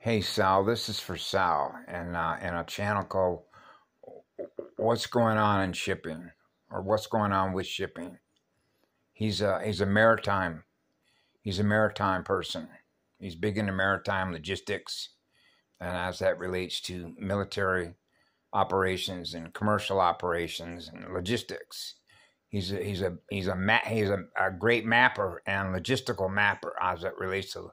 Hey Sal, this is for Sal, and in a channel called "What's Going On in Shipping" or "What's Going On with Shipping." He's a maritime person. He's big into maritime logistics, and as that relates to military operations and commercial operations and logistics. He's a great mapper and logistical mapper as it relates to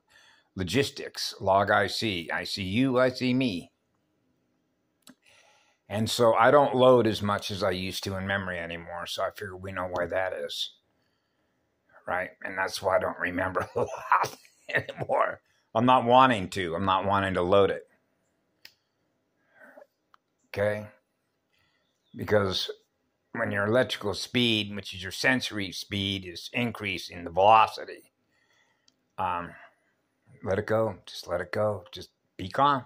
logistics. Log IC. I see you, I see me. And so I don't load as much as I used to in memory anymore. So I figure we know why that is. Right? And that's why I don't remember a lot anymore. I'm not wanting to load it. Okay? Because when your electrical speed, which is your sensory speed, is increasing the velocity, let it go. Just let it go. Just be calm.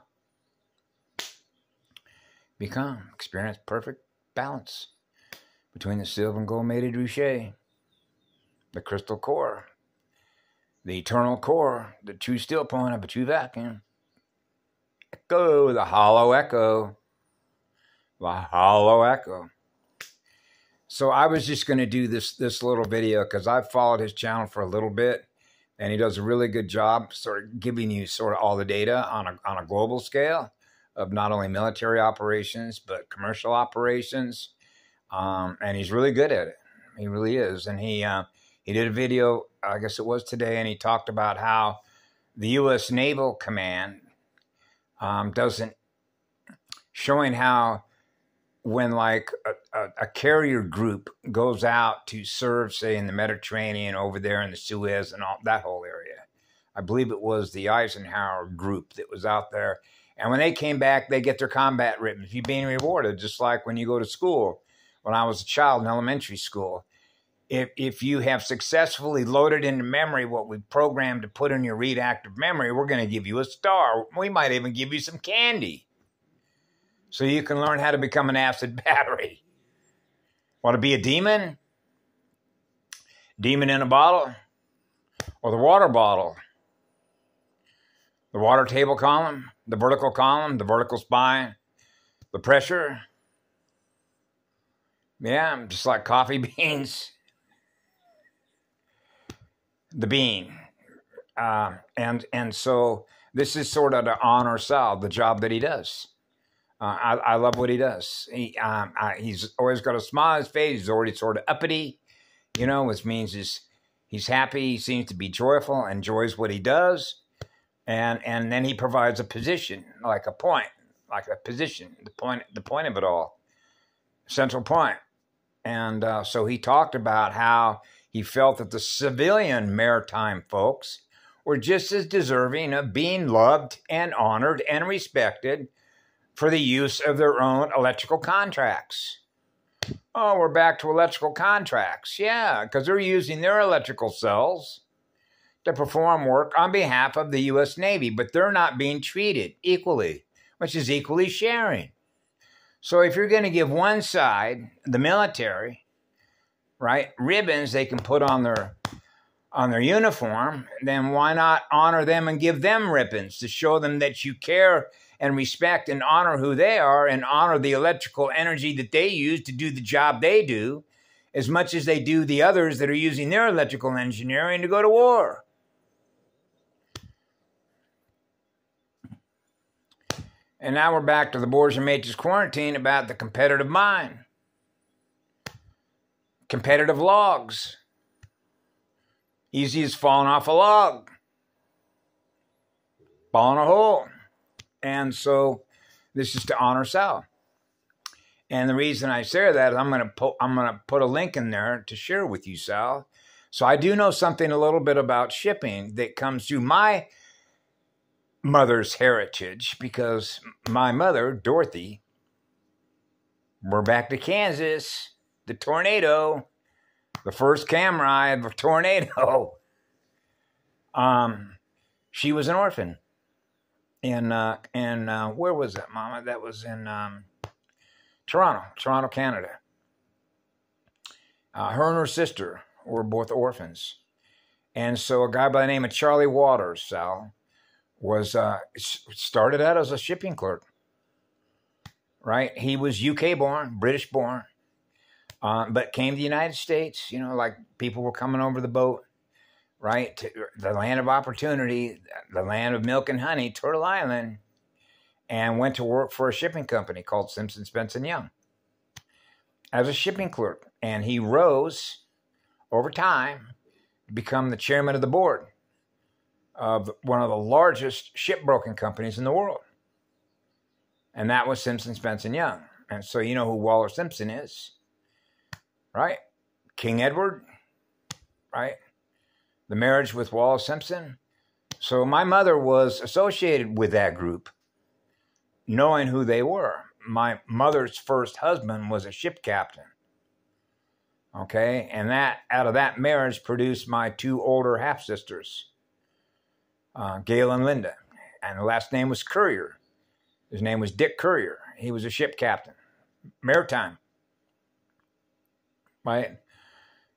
Be calm. Experience perfect balance between the silver and gold mated Rouchet, the crystal core, the eternal core, the true still point of a true vacuum. Echo, the hollow echo. The hollow echo. So I was just going to do this little video because I've followed his channel for a little bit, and he does a really good job sort of giving you sort of all the data on a global scale of not only military operations but commercial operations, and he's really good at it. He really is. And he did a video, I guess it was today, and he talked about how the U.S. Naval Command showing how when like a carrier group goes out to serve, say, in the Mediterranean over there in the Suez and all that whole area. I believe it was the Eisenhower group that was out there. And when they came back, they get their combat ribbons. You're being rewarded, just like when you go to school. When I was a child in elementary school, if you have successfully loaded into memory what we programmed to put in your read active memory, we're going to give you a star. We might even give you some candy, so you can learn how to become an acid battery. Want to be a demon? Demon in a bottle? Or the water bottle? The water table column? The vertical spine? The pressure? Yeah, just like coffee beans. The bean. And so this is sort of to honor Sal, the job that he does. I love what he does. He's always got a smile on his face. He's already sort of uppity, which means he's happy. He seems to be joyful, enjoys what he does. And then he provides a position, like a point, like a position, the point of it all, central point. And so he talked about how he felt that the civilian maritime folks were just as deserving of being loved and honored and respected for the use of their own electrical contracts. Oh, we're back to electrical contracts. Yeah, because they're using their electrical cells to perform work on behalf of the U.S. Navy, but they're not being treated equally, which is equally sharing. So if you're going to give one side, the military, right, ribbons they can put on their uniform, then why not honor them and give them ribbons to show them that you care and respect and honor who they are and honor the electrical energy that they use to do the job they do as much as they do the others that are using their electrical engineering to go to war. And now we're back to the Borgia Matrix quarantine about the competitive mind. Competitive logs. Easy as falling off a log. Fall in a hole. And so this is to honor Sal. And the reason I say that is I'm going to put a link in there to share with you, Sal. So I do know something a little bit about shipping that comes through my mother's heritage, because my mother, Dorothy, we're back to Kansas, the tornado, the first camera of a tornado. She was an orphan. In where was that, Mama? That was in Toronto, Canada. Her and her sister were both orphans. And so a guy by the name of Charlie Waters, Sal, was started out as a shipping clerk. Right? He was UK born, British born, but came to the United States, you know, like people were coming over the boat, right? To the land of opportunity, the land of milk and honey, Turtle Island, and went to work for a shipping company called Simpson, Spence and Young as a shipping clerk. And he rose over time to become the chairman of the board of one of the largest shipbroking companies in the world. And that was Simpson, Spence and Young. And so you know who Waller Simpson is, right? King Edward, right? The marriage with Waller Simpson. So my mother was associated with that group, knowing who they were. My mother's first husband was a ship captain. Okay, and that out of that marriage produced my two older half-sisters, Gail and Linda. And the last name was Currier. His name was Dick Currier. He was a ship captain, maritime, right?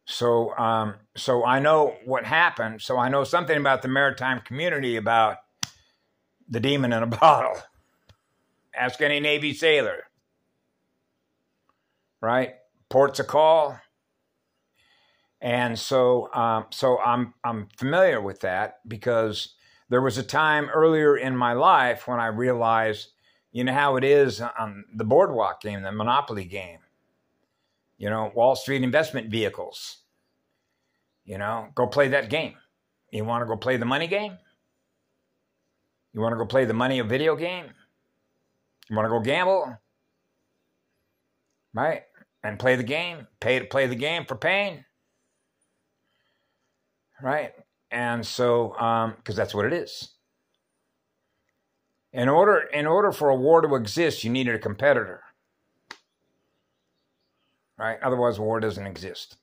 So I know what happened. So I know something about the maritime community, about the demon in a bottle. Ask any Navy sailor, right? Ports a call. And so I'm familiar with that, because there was a time earlier in my life when I realized, you know how it is on the boardwalk game, the Monopoly game, you know, Wall Street investment vehicles, you know, go play that game. You want to go play the money game? You want to go play the money of video game? You want to go gamble? Right? And play the game, pay to play the game for pain. Right? And so, because that's what it is. In order for a war to exist, you needed a competitor. Right? Otherwise, war doesn't exist.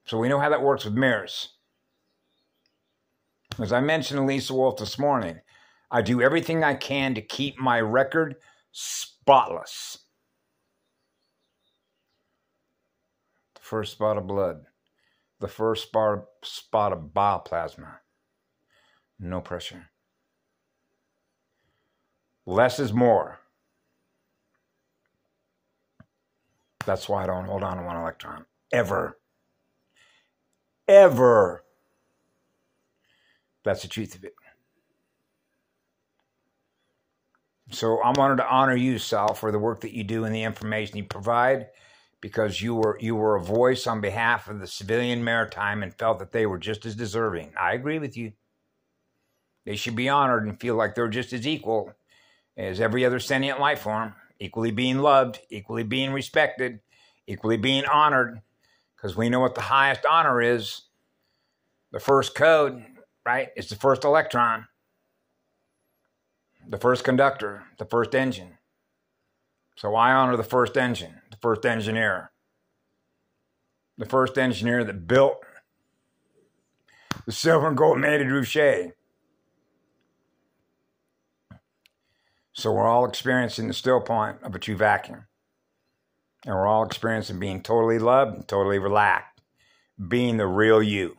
So we know how that works with mirrors. As I mentioned to Lisa Wolf this morning, I do everything I can to keep my record spotless. The first spot of blood. The first spot of bile plasma. No pressure. Less is more. That's why I don't hold on to one electron. Ever. Ever. That's the truth of it. So I wanted to honor you, Sal, for the work that you do and the information you provide, because you were a voice on behalf of the civilian maritime and felt that they were just as deserving. I agree with you. They should be honored and feel like they're just as equal as every other sentient life form, equally being loved, equally being respected, equally being honored, because we know what the highest honor is. The first code, right, is the first electron, the first conductor, the first engine. So I honor the first engine, the first engineer that built the silver and gold mated Rouchet. So we're all experiencing the still point of a true vacuum. And we're all experiencing being totally loved and totally relaxed. Being the real you.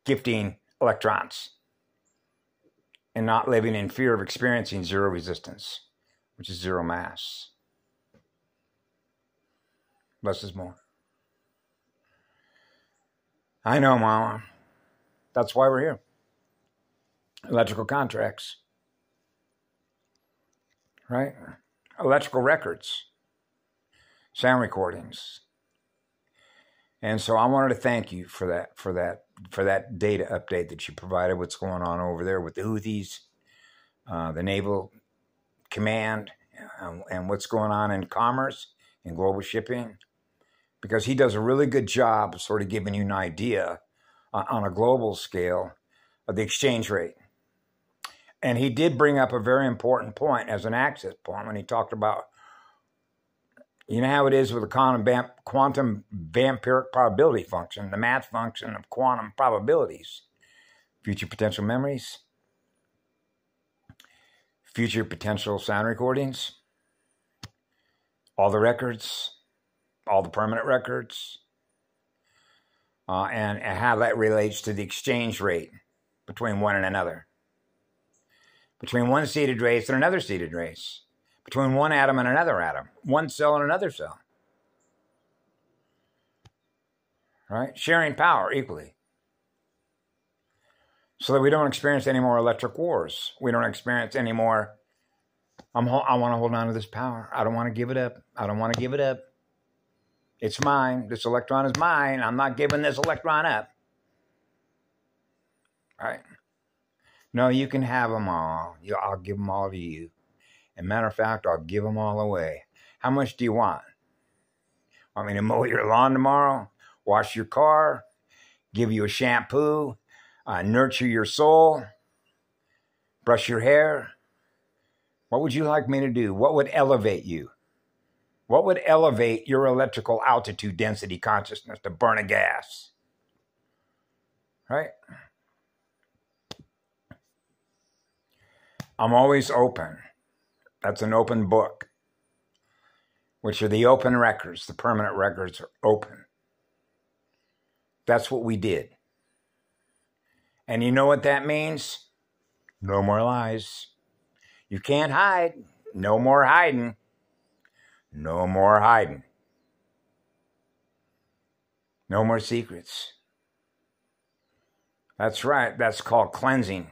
Gifting electrons. And not living in fear of experiencing zero resistance, which is zero mass. Less is more. I know, Mama. That's why we're here. Electrical contracts. Right? Electrical records. Sound recordings. And so I wanted to thank you for that data update that you provided, what's going on over there with the Houthis, the Naval Command, and what's going on in commerce and global shipping. Because he does a really good job of sort of giving you an idea on a global scale of the exchange rate. And he did bring up a very important point as an access point when he talked about, you know how it is with the quantum vampiric probability function, the math function of quantum probabilities, future potential memories, future potential sound recordings, all the records, all the permanent records, and how that relates to the exchange rate between one and another. Between one seeded race and another seeded race. Between one atom and another atom. One cell and another cell. Right? Sharing power equally. So that we don't experience any more electric wars. We don't experience any more, I want to hold on to this power. I don't want to give it up. I don't want to give it up. It's mine. This electron is mine. I'm not giving this electron up. Right? No, you can have them all. I'll give them all to you. As a matter of fact, I'll give them all away. How much do you want? Want me to mow your lawn tomorrow? Wash your car? Give you a shampoo? Nurture your soul? Brush your hair? What would you like me to do? What would elevate you? What would elevate your electrical altitude density consciousness to burn a gas? Right? I'm always open. That's an open book, which are the open records. The permanent records are open. That's what we did. And you know what that means? No more lies. You can't hide. No more hiding. No more hiding. No more secrets. That's right. That's called cleansing,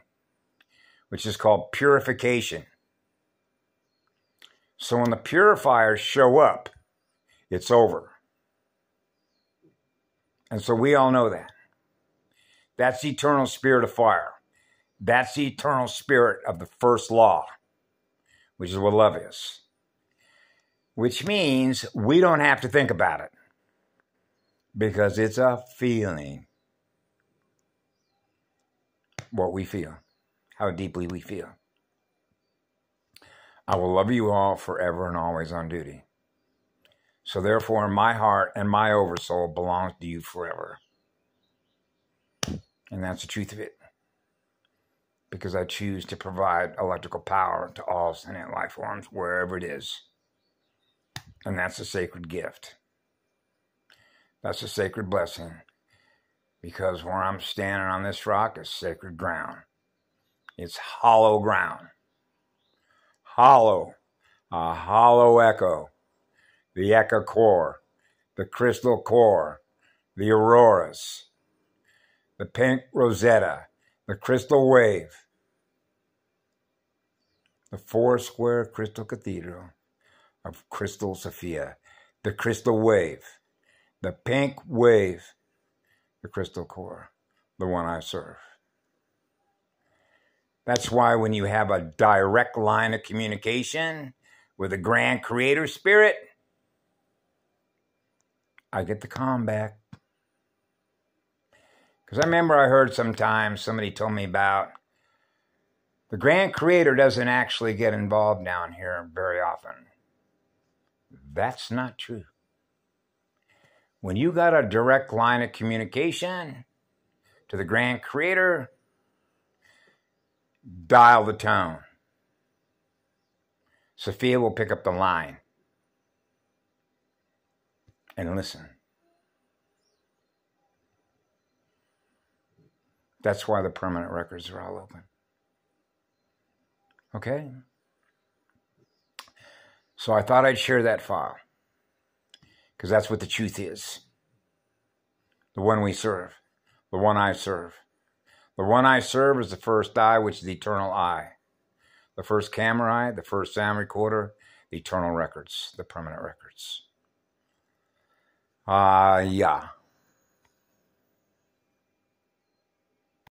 which is called purification. So when the purifiers show up, it's over. And so we all know that. That's the eternal spirit of fire. That's the eternal spirit of the first law, which is what love is. Which means we don't have to think about it because it's a feeling. What we feel, how deeply we feel. I will love you all forever and always on duty. So therefore, my heart and my oversoul belongs to you forever. And that's the truth of it. Because I choose to provide electrical power to all sentient life forms, wherever it is. And that's a sacred gift. That's a sacred blessing. Because where I'm standing on this rock is sacred ground. It's hollow ground. Hollow. A hollow echo. The echo core. The crystal core. The auroras. The pink rosetta. The crystal wave. The 4-square crystal cathedral of Crystal Sophia. The crystal wave. The pink wave. The crystal core. The one I serve. That's why when you have a direct line of communication with a grand creator spirit, I get the calm back. Because I remember I heard sometimes somebody told me about the grand creator doesn't actually get involved down here very often. That's not true. When you got a direct line of communication to the grand creator, dial the tone. Sophia will pick up the line and listen. That's why the permanent records are all open. Okay? So I thought I'd share that file. Because that's what the truth is. The one we serve. The one I serve. The one I serve is the first eye, which is the eternal eye. The first camera eye, the first sound recorder, the eternal records, the permanent records. Yeah.